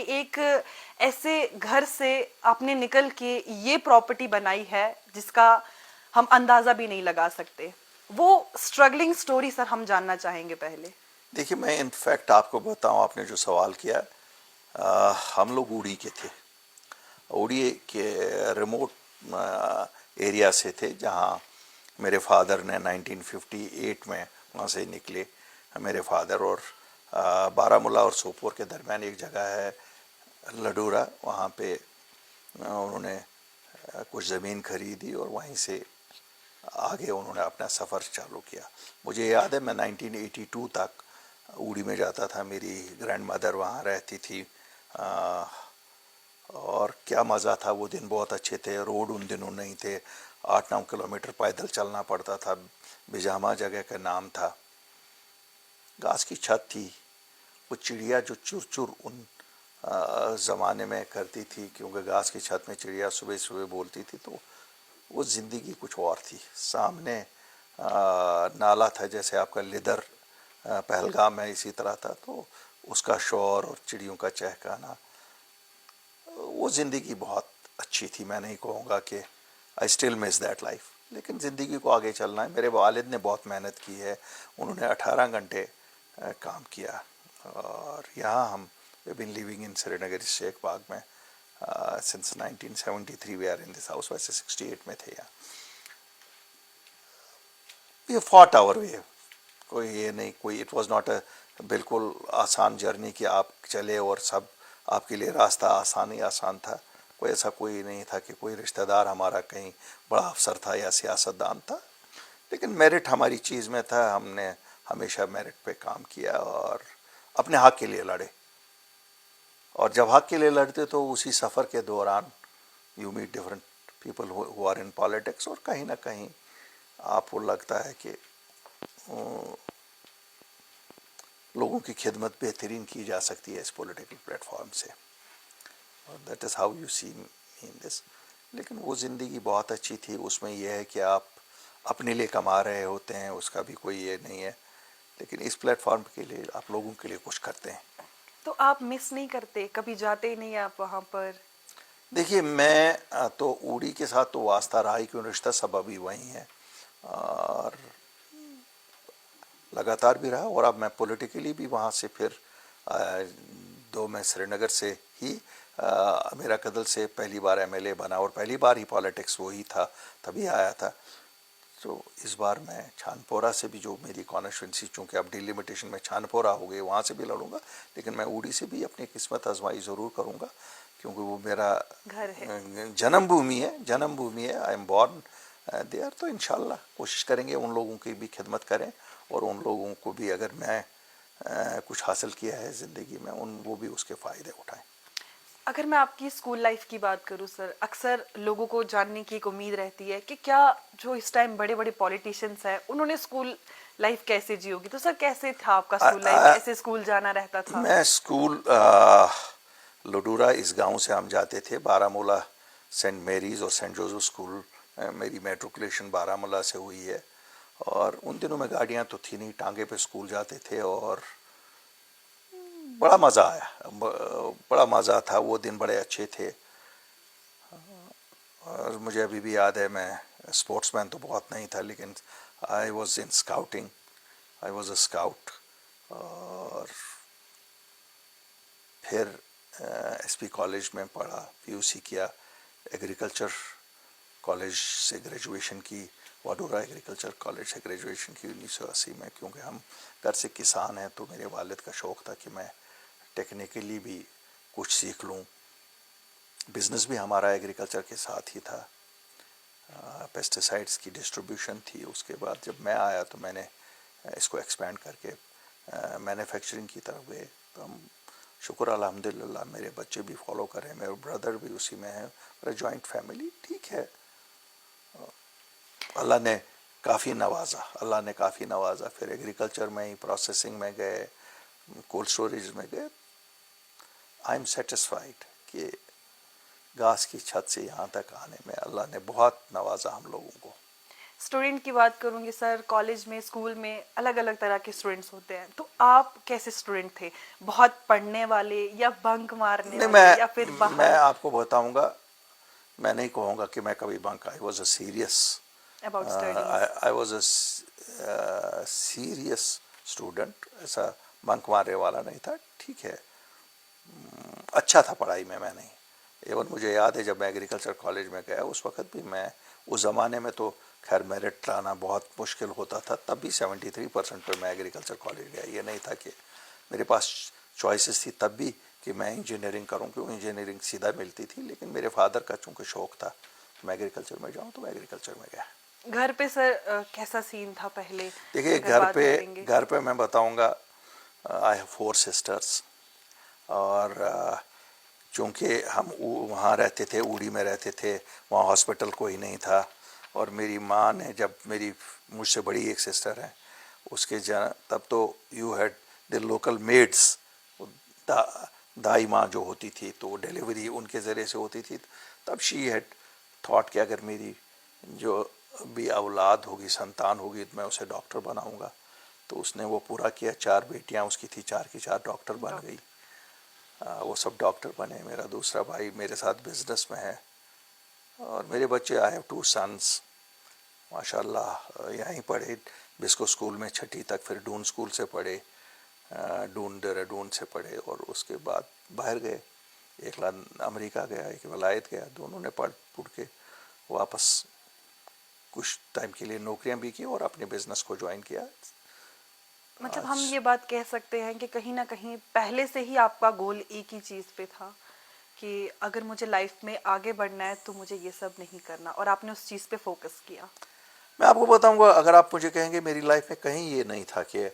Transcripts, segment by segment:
ایک ایسے گھر سے آپ نے نکل کے یہ پراپرٹی بنائی ہے جس کا ہم اندازہ بھی نہیں لگا سکتے. وہ اسٹرگلنگ سٹوری سر ہم جاننا چاہیں گے پہلے. دیکھیے میں انفیکٹ آپ کو بتاؤں، آپ نے جو سوال کیا، ہم لوگ اوڑی کے تھے، اوڑی کے ریموٹ ایریا سے تھے، جہاں میرے فادر نے 1958 میں وہاں سے نکلے. میرے فادر اور بارہ مولہ اور سوپور کے درمیان ایک جگہ ہے لڈورا، وہاں پہ انہوں نے کچھ زمین خریدی اور وہیں سے آگے انہوں نے اپنا سفر چالو کیا. مجھے یاد ہے میں 1982 تک اوڑی میں جاتا تھا، میری گرینڈ مدر وہاں رہتی تھی، اور کیا مزہ تھا. وہ دن بہت اچھے تھے. روڈ ان دنوں نہیں تھے، 8-9 کلومیٹر پیدل چلنا پڑتا تھا. بجامہ جگہ کا نام تھا. گھاس کی چھت تھی. وہ چڑیا جو چر چر ان زمانے میں کرتی تھی، کیونکہ گھاس کی چھت میں چڑیا صبح صبح بولتی تھی، تو وہ زندگی کچھ اور تھی. سامنے نالا تھا، جیسے آپ کا لدر پہلگام میں اسی طرح تھا، تو اس کا شور اور چڑیوں کا چہکانا، وہ زندگی بہت اچھی تھی. میں نہیں کہوں گا کہ I still miss that life, لیکن زندگی کو آگے چلنا ہے. میرے والد نے بہت محنت کی ہے، انہوں نے 18 گھنٹے کام کیا. اور یہاں ہم بین لیونگ ان سری نگر شیخ باغ میں since 1973 we are in this house. ویسے 68 میں تھے یہاں. یہ فاٹ آور وے، کوئی یہ نہیں، کوئی اٹ واز ناٹ اے بالکل آسان جرنی کہ آپ چلے اور سب آپ کے لیے راستہ آسان ہی آسان تھا. کوئی ایسا کوئی نہیں تھا کہ کوئی رشتہ دار ہمارا کہیں بڑا افسر تھا یا سیاست دان تھا. لیکن میرٹ ہماری چیز میں تھا. ہم نے ہمیشہ میرٹ پہ کام کیا اور اپنے حق کے لیے لڑے. اور جب حق کے لیے لڑتے تو اسی سفر کے دوران you meet different people who are in politics, اور کہیں نہ کہیں آپ کو لگتا ہے کہ لوگوں کی خدمت بہترین کی جا سکتی ہے اس پولیٹیکل پلیٹ فارم سے. دیٹ از ہاؤ یو سی ان دس. لیکن وہ زندگی بہت اچھی تھی. اس میں یہ ہے کہ آپ اپنے لیے کما رہے ہوتے ہیں، اس کا بھی کوئی یہ نہیں ہے، لیکن اس پلیٹ فارم کے لیے آپ لوگوں کے لیے کچھ کرتے ہیں. تو آپ مس نہیں کرتے؟ کبھی جاتے ہی نہیں آپ وہاں پر؟ دیکھیے میں تو اوڑی کے ساتھ تو واسطہ رہا ہی، کیوں رشتہ سبب ہی وہیں ہے، اور لگاتار بھی رہا. اور اب میں پولیٹیکلی بھی وہاں سے پھر میں سری نگر سے ہی میرا قدل سے پہلی بار ایم ایل اے بنا، اور پہلی بار ہی پالیٹکس وہی تھا، تبھی آیا تھا. تو اس بار میں چھان پورہ سے بھی، جو میری کانسٹیچوئنسی چونکہ اب ڈیلیمیٹیشن میں چھان پورہ ہو گئی، وہاں سے بھی لڑوں گا. لیکن میں اوڑی سے بھی اپنی قسمت آزمائی ضرور کروں گا، کیونکہ وہ میرا گھر ہے. جنم بھومی ہے، جنم بھومی ہے. I am born there. تو انشاءاللہ کوشش کریں گے ان لوگوں کی بھی خدمت کریں، اور ان لوگوں کو بھی اگر میں کچھ حاصل کیا ہے زندگی میں، وہ بھی اس کے فائدے اٹھائیں. اگر میں آپ کی اسکول لائف کی بات کروں سر، اکثر لوگوں کو جاننے کی ایک امید رہتی ہے کہ کیا جو اس ٹائم بڑے بڑے پولیٹیشینس ہیں انہوں نے اسکول لائف کیسے جی ہوگی. تو سر کیسے تھا آپ کا اسکول لائف؟ کیسے اسکول جانا رہتا تھا؟ میں اسکول لڈورا، اس گاؤں سے ہم جاتے تھے بارہ مولہ سینٹ میریز اور سینٹ جوزف اسکول. میری میٹرکولیشن بارہ مولہ سے ہوئی ہے، اور ان دنوں میں گاڑیاں تو تھی نہیں، ٹانگے پہ اسکول جاتے تھے، اور بڑا مزہ آیا، بڑا مزہ تھا. وہ دن بڑے اچھے تھے. اور مجھے ابھی بھی یاد ہے، میں اسپورٹس مین تو بہت نہیں تھا، لیکن I was in scouting, I was a scout. اور پھر ایس پی کالج میں پڑھا، پی یو سی کیا، ایگریکلچر کالج سے گریجویشن کی، واڈورا ایگریکلچر کالج سے گریجویشن کی 1980 میں. کیونکہ ہم گھر سے کسان ہیں، تو میرے والد کا شوق تھا کہ میں ٹیکنیکلی بھی کچھ سیکھ لوں. بزنس بھی ہمارا ایگریکلچر کے ساتھ ہی تھا، پیسٹیسائڈس کی ڈسٹریبیوشن تھی. اس کے بعد جب میں آیا تو میں نے اس کو ایکسپینڈ کر کے مینوفیکچرنگ کی طرف گئے. تو ہم شکر الحمدللہ میرے بچے بھی فالو کریں، میرے بردر بھی اسی میں ہیں، میرا جوائنٹ فیملی ٹھیک ہے. اللہ نے کافی نوازا، اللہ نے کافی نوازا. پھر ایگریکلچر میں ہی پروسیسنگ میں گئے، کولڈ اسٹوریج میں گئے. آئی ایم سیٹسفائیڈ کہ گھاس کی چھت سے یہاں تک آنے میں اللہ نے بہت نوازا ہم لوگوں کو. اسٹوڈنٹ کی بات کروں گی سر، کالج میں اسکول میں الگ الگ طرح کے اسٹوڈنٹس ہوتے ہیں، تو آپ کیسے اسٹوڈنٹ تھے؟ بہت پڑھنے والے یا بنک مارنے نہیں، والے یا پھر میں باہر آپ کو بتاؤں گا، میں نہیں کہوں گا کہ میں کبھی bunk, I was a serious, about studies? I was a serious student, ایسا بنک مارنے والا نہیں تھا. ٹھیک ہے، اچھا تھا پڑھائی میں نہیں. ایون مجھے یاد ہے جب میں ایگریکلچر کالج میں گیا اس وقت بھی میں، اس زمانے میں تو خیر میرٹ لانا بہت مشکل ہوتا تھا، تب بھی 73% پہ میں ایگریکلچر کالج گیا. یہ نہیں تھا کہ میرے پاس چوائسیز تھی تب بھی کہ میں انجینئرنگ کروں، کیوں انجینئرنگ سیدھا ملتی تھی، لیکن میرے فادر کا چونکہ شوق تھا میں ایگریکلچر میں جاؤں تو میں ایگریکلچر میں گیا. گھر پہ سر کیسا سین تھا پہلے دیکھیے اگر بات کریں گے؟ گھر پہ میں بتاؤں گا، آئی ہیو 4 سسٹرس، اور چونکہ ہم وہاں رہتے تھے، اوڑی میں رہتے تھے، وہاں ہاسپٹل کوئی نہیں تھا، اور میری ماں نے جب مجھ سے بڑی ایک سسٹر ہے اس کے تب تو یو ہیڈ دی لوکل میڈس، دائی ماں جو ہوتی تھی تو ڈیلیوری ان کے ذریعے سے ہوتی تھی. تب شی ہیڈ تھاٹ کہ اگر میری جو بھی اولاد ہوگی، سنتان ہوگی، میں اسے ڈاکٹر بناؤں گا. تو اس نے وہ پورا کیا. 4 بیٹیاں اس کی تھی، 4 کی 4 ڈاکٹر بن گئی. وہ سب ڈاکٹر بنے. میرا دوسرا بھائی میرے ساتھ بزنس میں ہے، اور میرے بچے، آئی ہیو 2 سنس، ماشاء اللہ یہیں پڑھے بسکو اسکول میں 6ٹھی تک، پھر ڈون اسکول سے پڑھے، ڈون سے پڑھے، اور اس کے بعد باہر گئے. ایک امریکہ گیا، ایک ولایت گیا. دونوں نے پڑھ کے واپس کچھ ٹائم کے لیے نوکریاں بھی کی اور اپنے بزنس کو جوائن کیا. مطلب ہم آج یہ بات کہہ سکتے ہیں کہ کہیں نہ کہیں پہلے سے ہی آپ کا گول ایک ہی چیز پہ تھا کہ اگر مجھے لائف میں آگے بڑھنا ہے تو مجھے یہ سب نہیں کرنا، اور آپ نے اس چیز پہ فوکس کیا. میں آپ کو بتاؤں گا، اگر آپ مجھے کہیں گے میری لائف میں کہیں یہ نہیں تھا کہ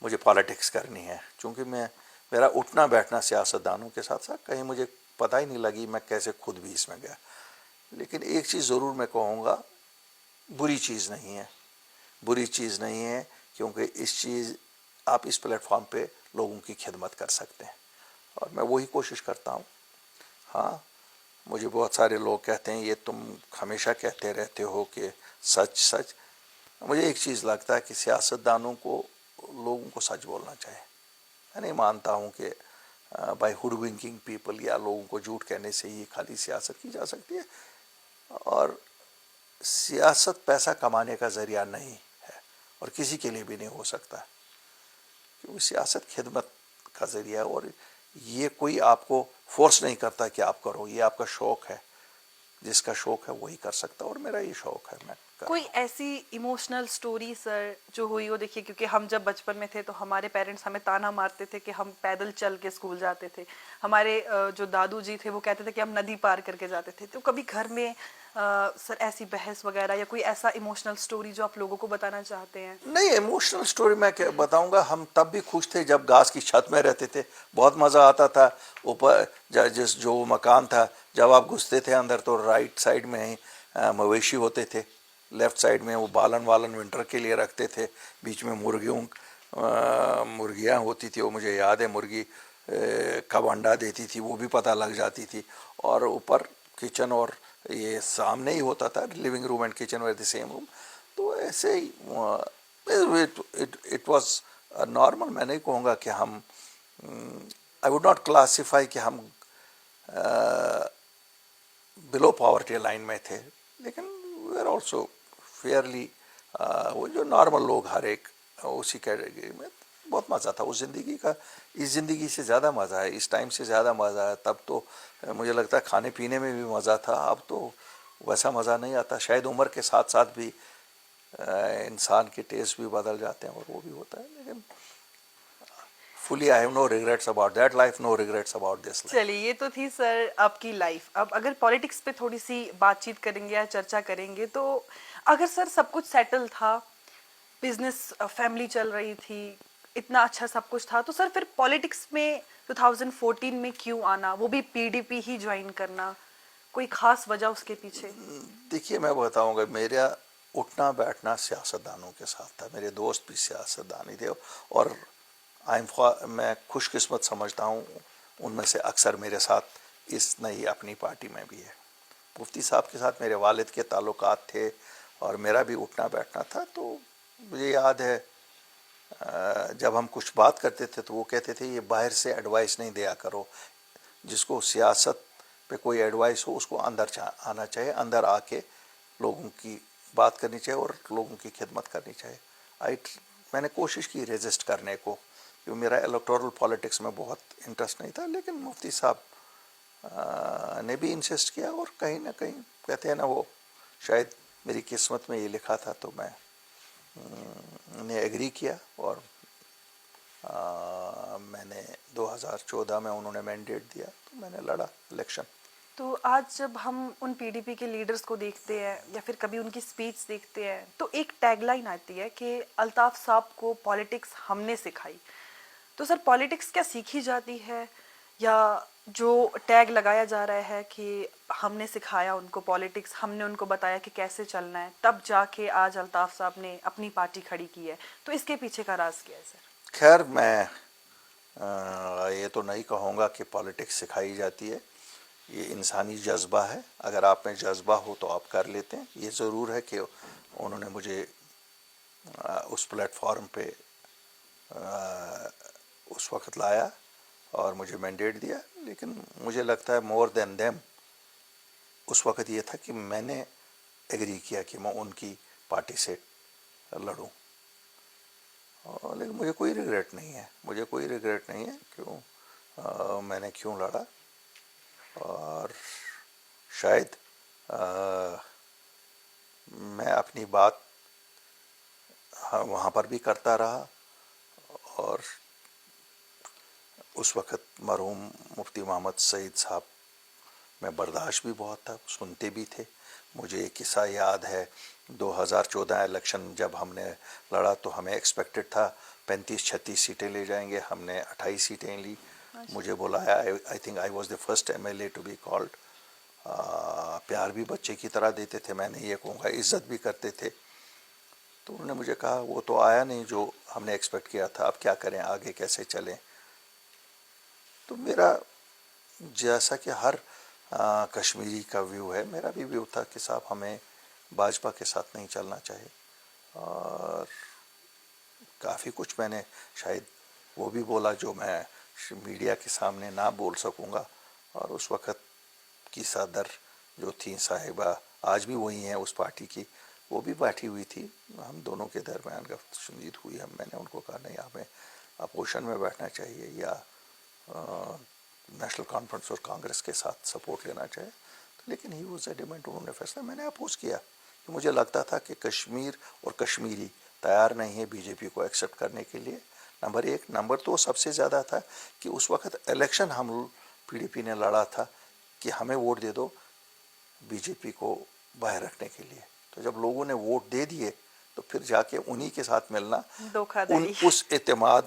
مجھے پالیٹکس کرنی ہے، چونکہ میرا اٹھنا بیٹھنا سیاست دانوں کے ساتھ ساتھ، کہیں مجھے پتہ ہی نہیں لگی میں کیسے خود بھی اس میں گیا. لیکن ایک چیز ضرور میں کہوں گا، بری چیز نہیں ہے، کیونکہ آپ اس پلیٹ فارم پہ لوگوں کی خدمت کر سکتے ہیں، اور میں وہی کوشش کرتا ہوں. ہاں، مجھے بہت سارے لوگ کہتے ہیں یہ تم ہمیشہ کہتے رہتے ہو کہ سچ. مجھے ایک چیز لگتا ہے کہ سیاست دانوں کو، لوگوں کو سچ بولنا چاہیے. میں نہیں مانتا ہوں کہ بائی ہوڈ ونکنگ پیپل یا لوگوں کو جھوٹ کہنے سے ہی خالی سیاست کی جا سکتی ہے. اور سیاست پیسہ کمانے کا ذریعہ نہیں ہے، اور کسی کے لیے بھی نہیں ہو سکتا، کیونکہ سیاست خدمت کا ذریعہ ہے. اور یہ کوئی آپ کو فورس نہیں کرتا کہ آپ کرو، یہ آپ کا شوق ہے. جس کا شوق ہے وہی کر سکتا، اور میرا یہ شوق ہے، میں کر کوئی رہا ہوں. ایسی ایموشنل سٹوری سر جو ہوئی ہو؟ دیکھیے کیونکہ ہم جب بچپن میں تھے تو ہمارے پیرنٹس ہمیں تانا مارتے تھے کہ ہم پیدل چل کے اسکول جاتے تھے. ہمارے جو دادو جی تھے وہ کہتے تھے کہ ہم ندی پار کر کے جاتے تھے. تو کبھی گھر میں سر ایسی بحث وغیرہ یا کوئی ایسا ایموشنل سٹوری جو آپ لوگوں کو بتانا چاہتے ہیں؟ نہیں، ایموشنل سٹوری میں بتاؤں گا، ہم تب بھی خوش تھے جب گھاس کی چھت میں رہتے تھے. بہت مزہ آتا تھا. اوپر جو مکان تھا، جب آپ گھستے تھے اندر تو رائٹ سائڈ میں ہی مویشی ہوتے تھے، لیفٹ سائڈ میں وہ بالن ونٹر کے لیے رکھتے تھے. بیچ میں مرغیاں ہوتی تھی، وہ مجھے یاد ہے، مرغی کب انڈا دیتی تھی وہ بھی پتہ لگ جاتی تھی. اور اوپر کچن، اور یہ سامنے ہی ہوتا تھا، living room and kitchen were the same room. تو ایسے ہی اٹ واز نارمل. میں نہیں کہوں گا کہ ہم، آئی وڈ ناٹ کلاسیفائی کہ ہم بلو پاورٹی لائن میں تھے، لیکن وی آر آلسو فیئرلی، وہ جو نارمل لوگ ہر ایک اسی کیٹیگری میں. بہت مزہ تھا اس زندگی کا. اس زندگی سے زیادہ مزہ ہے، اس ٹائم سے زیادہ مزہ ہے. تب تو مجھے لگتا ہے کھانے پینے میں بھی مزہ تھا، اب تو ویسا مزہ نہیں آتا. شاید عمر کے ساتھ ساتھ بھی انسان کے ٹیسٹ بھی بدل جاتے ہیں، اور وہ بھی ہوتا ہے. لیکن fully I have no regrets about that life, no regrets about this life. چلیے یہ تو تھی سر آپ کی لائف. اب اگر پالیٹکس پہ تھوڑی سی بات چیت کریں گے یا چرچا کریں گے تو اگر سر سب کچھ سیٹل تھا، بزنس فیملی چل رہی تھی، اتنا اچھا سب کچھ تھا، تو سر پھر پالیٹکس میں 2014 میں کیوں آنا، وہ بھی پی ڈی پی ہی جوائن کرنا؟ کوئی خاص وجہ اس کے پیچھے؟ دیکھیے میں بتاؤں گا، میرا اٹھنا بیٹھنا سیاست دانوں کے ساتھ تھا. میرے دوست بھی سیاست دان ہی تھے، اور میں خوش قسمت سمجھتا ہوں ان میں سے اکثر میرے ساتھ اس نئی اپنی پارٹی میں بھی ہے. مفتی صاحب کے ساتھ میرے والد کے تعلقات تھے، اور میرا بھی اٹھنا بیٹھنا تھا. تو مجھے یاد ہے جب ہم کچھ بات کرتے تھے تو وہ کہتے تھے یہ باہر سے ایڈوائس نہیں دیا کرو, جس کو سیاست پہ کوئی ایڈوائس ہو اس کو اندر آنا چاہیے, اندر آ کے لوگوں کی بات کرنی چاہیے اور لوگوں کی خدمت کرنی چاہیے. میں نے کوشش کی ریزسٹ کرنے کو, کیونکہ میرا الیکٹورل پالیٹکس میں بہت انٹرسٹ نہیں تھا, لیکن مفتی صاحب نے بھی انسسٹ کیا, اور کہیں نہ کہیں کہتے ہیں نا وہ شاید میری قسمت میں یہ لکھا تھا, تو میں نے ایگری کیا. اور میں نے 2014 میں انہوں نے مینڈیٹ دیا تو میں نے لڑا الیکشن. تو آج جب ہم ان پی ڈی پی کے لیڈرز کو دیکھتے ہیں یا پھر کبھی ان کی سپیچ دیکھتے ہیں تو ایک ٹیگ لائن آتی ہے کہ الطاف صاحب کو پالیٹکس ہم نے سکھائی. تو سر پالیٹکس کیا سیکھی جاتی ہے, یا جو ٹیگ لگایا جا رہا ہے کہ ہم نے سکھایا ان کو پالیٹکس, ہم نے ان کو بتایا کہ کیسے چلنا ہے, تب جا کے آج الطاف صاحب نے اپنی پارٹی کھڑی کی ہے, تو اس کے پیچھے کا راز کیا ہے سر؟ خیر میں یہ تو نہیں کہوں گا کہ پالیٹکس سکھائی جاتی ہے, یہ انسانی جذبہ ہے. اگر آپ میں جذبہ ہو تو آپ کر لیتے ہیں. یہ ضرور ہے کہ انہوں نے مجھے اس پلیٹ فارم پہ اس وقت لایا اور مجھے مینڈیٹ دیا, لیکن مجھے لگتا ہے مور دین دیم اس وقت یہ تھا کہ میں نے ایگری کیا کہ میں ان کی پارٹی سے لڑوں. لیکن مجھے کوئی ریگریٹ نہیں ہے, مجھے کوئی ریگریٹ نہیں ہے کیوں میں نے کیوں لڑا. اور شاید میں اپنی بات وہاں پر بھی کرتا رہا, اور اس وقت مرحوم مفتی محمد سعید صاحب میں برداشت بھی بہت تھا, سنتے بھی تھے. مجھے ایک قصہ یاد ہے, 2014 الیکشن جب ہم نے لڑا تو ہمیں ایکسپیکٹڈ تھا 35-36 سیٹیں لے جائیں گے, ہم نے 28 سیٹیں لی. مجھے بلایا, I think I was the first MLA to be called. پیار بھی بچے کی طرح دیتے تھے, میں نہیں یہ کہوں گا عزت بھی کرتے تھے. تو انہوں نے مجھے کہا وہ تو آیا نہیں جو ہم نے ایکسپیکٹ کیا تھا, اب کیا کریں, آگے کیسے چلیں. تو میرا جیسا کہ ہر کشمیری کا ویو ہے, میرا بھی ویو تھا کہ صاحب ہمیں بھاجپا کے ساتھ نہیں چلنا چاہیے. اور کافی کچھ میں نے شاید وہ بھی بولا جو میں میڈیا کے سامنے نہ بول سکوں گا. اور اس وقت کی صدر جو تھیں صاحبہ, آج بھی وہی ہیں اس پارٹی کی, وہ بھی بیٹھی ہوئی تھی. ہم دونوں کے درمیان گفت شنید ہوئی. میں نے ان کو کہا نہیں, ہمیں اپوزیشن میں بیٹھنا چاہیے یا نیشنل کانفرنس اور کانگریس کے ساتھ سپورٹ لینا چاہیے. لیکن ہی واز ایڈیمنٹ, انہوں نے فیصلہ, میں نے اپوز کیا. کہ مجھے لگتا تھا کہ کشمیر اور کشمیری تیار نہیں ہے BJP کو ایکسیپٹ کرنے کے لیے. نمبر 1. نمبر 2 سب سے زیادہ تھا کہ اس وقت الیکشن ہم PDP نے لڑا تھا کہ ہمیں ووٹ دے دو BJP کو باہر رکھنے کے لیے. تو جب لوگوں نے ووٹ دے دیے تو پھر جا کے انہی کے ساتھ ملنا دھوکہ دہی. اس اعتماد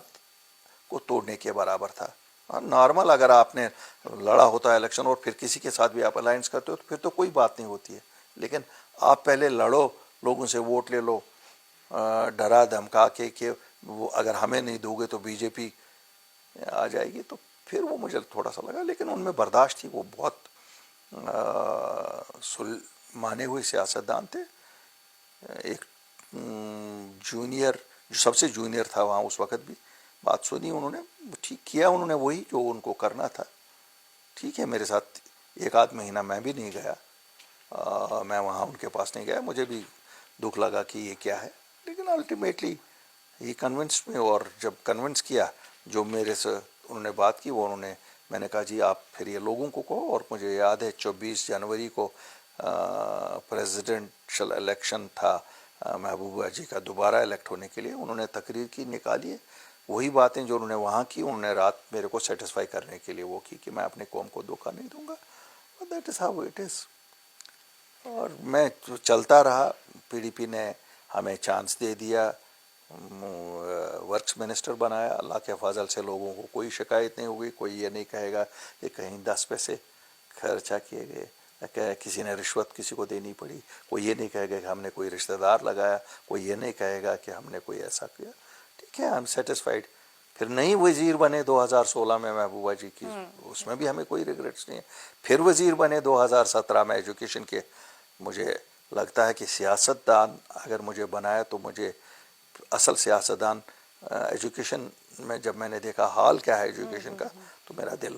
کو توڑنے کے برابر تھا. نارمل اگر آپ نے لڑا ہوتا ہے الیکشن اور پھر کسی کے ساتھ بھی آپ الائنس کرتے ہو تو پھر تو کوئی بات نہیں ہوتی ہے. لیکن آپ پہلے لڑو, لوگوں سے ووٹ لے لو, ڈرا دھمکا کے کہ وہ اگر ہمیں نہیں دو گے تو BJP آ جائے گی, تو پھر وہ مجھے تھوڑا سا لگا. لیکن ان میں برداشت تھی, وہ بہت مانے ہوئے سیاستدان تھے. ایک جونیئر, جو سب سے جونیئر تھا وہاں اس وقت, بھی بات سنی انہوں نے, ٹھیک کیا انہوں نے وہی جو ان کو کرنا تھا. ٹھیک ہے, میرے ساتھ 1 آدھ مہینہ میں بھی نہیں گیا, میں وہاں ان کے پاس نہیں گیا, مجھے بھی دکھ لگا کہ یہ کیا ہے. لیکن الٹیمیٹلی یہ کنونس میں, اور جب کنونس کیا جو میرے سے انہوں نے بات کی, وہ میں نے کہا جی آپ پھر یہ لوگوں کو کہو. اور مجھے یاد ہے 24 جنوری کو پریزیڈنشل الیکشن تھا محبوبہ جی کا دوبارہ الیکٹ ہونے کے لیے. انہوں نے تقریر کی, نکالی ہے وہی باتیں جو انہوں نے وہاں کی, انہوں نے رات میرے کو سیٹسفائی کرنے کے لیے وہ کی کہ میں اپنے قوم کو دھوکہ نہیں دوں گا. That is how it is. اور میں چلتا رہا. PDP نے ہمیں چانس دے دیا, ورکس منسٹر بنایا. اللہ کے فضل سے لوگوں کو کوئی شکایت نہیں ہوئی. کوئی یہ نہیں کہے گا کہ کہیں 10 پیسے خرچہ کیے گئے, کہ کسی نے رشوت کسی کو دینی پڑی. کوئی یہ نہیں کہے گا کہ ہم نے کوئی رشتہ دار لگایا. کوئی یہ نہیں کہے گا کہ ہم نے کوئی ایسا کیا. ٹھیک ہے, آئی ایم سیٹسفائیڈ. پھر نئی وزیر بنے 2016 میں محبوبہ جی کی, اس میں بھی ہمیں کوئی ریگریٹس نہیں ہے. پھر وزیر بنے 2017 میں ایجوکیشن کے, مجھے لگتا ہے کہ سیاستدان اگر مجھے بنایا تو مجھے اصل سیاستدان ایجوکیشن میں جب میں نے دیکھا حال کیا ہے ایجوکیشن کا تو میرا دل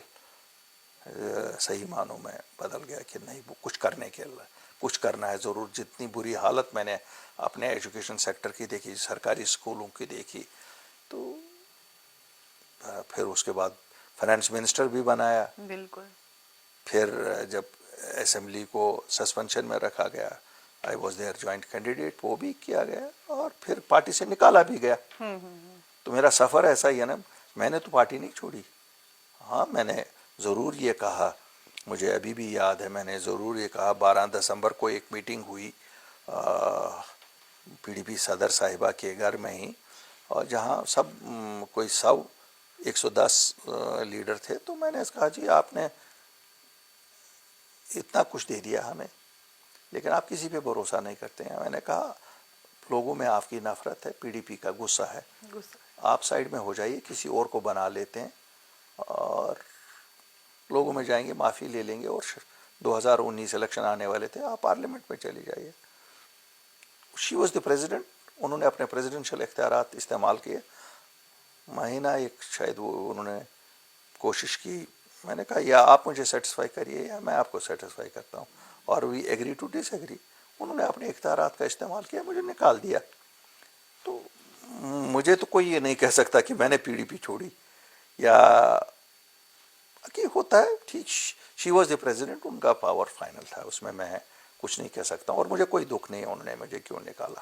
صحیح معنوں میں بدل گیا کہ نہیں وہ کچھ کرنے کے لیے کچھ کرنا ہے ضرور. جتنی بری حالت میں نے اپنے ایجوکیشن سیکٹر کی دیکھی سرکاری اسکولوں کی دیکھی تو پھر اس کے بعد فائنانس منسٹر بھی بنایا. بالکل. پھر جب اسمبلی کو سسپینشن میں رکھا گیا I was there joint candidate وہ بھی کیا گیا اور پھر پارٹی سے نکالا بھی گیا. تو میرا سفر ایسا ہی ہے نا میں نے تو پارٹی نہیں چھوڑی. ہاں میں نے ضرور یہ کہا مجھے ابھی بھی یاد ہے میں نے ضرور یہ کہا 12 دسمبر کو ایک میٹنگ ہوئی پی ڈی پی صدر صاحبہ کے گھر میں ہی اور جہاں سب کوئی 110 لیڈر تھے تو میں نے کہا جی آپ نے اتنا کچھ دے دیا ہمیں لیکن آپ کسی پہ بھروسہ نہیں کرتے ہیں. میں نے کہا لوگوں میں آپ کی نفرت ہے پی ڈی پی کا غصہ ہے آپ سائڈ میں ہو جائیے کسی اور کو بنا لیتے ہیں اور لوگوں میں جائیں گے معافی لے لیں گے اور 2019 الیکشن آنے والے تھے آپ پارلیمنٹ میں چلی جائیے. شی واز دی پریزیڈنٹ انہوں نے اپنے پریزیڈنشل اختیارات استعمال کیے. مہینہ ایک شاید وہ انہوں نے کوشش کی میں نے کہا یا آپ مجھے سیٹسفائی کریے یا میں آپ کو سیٹسفائی کرتا ہوں اور we agree to disagree. انہوں نے اپنے اختیارات کا استعمال کیا مجھے نکال دیا. تو مجھے تو کوئی یہ نہیں کہہ سکتا کہ میں نے پی ڈی پی چھوڑی یا کہ ہوتا ہے ٹھیک. شی واز دی پریزیڈنٹ ان کا پاور فائنل تھا اس میں کچھ نہیں کہہ سکتا اور مجھے کوئی دکھ نہیں ہے انہوں نے مجھے کیوں نکالا.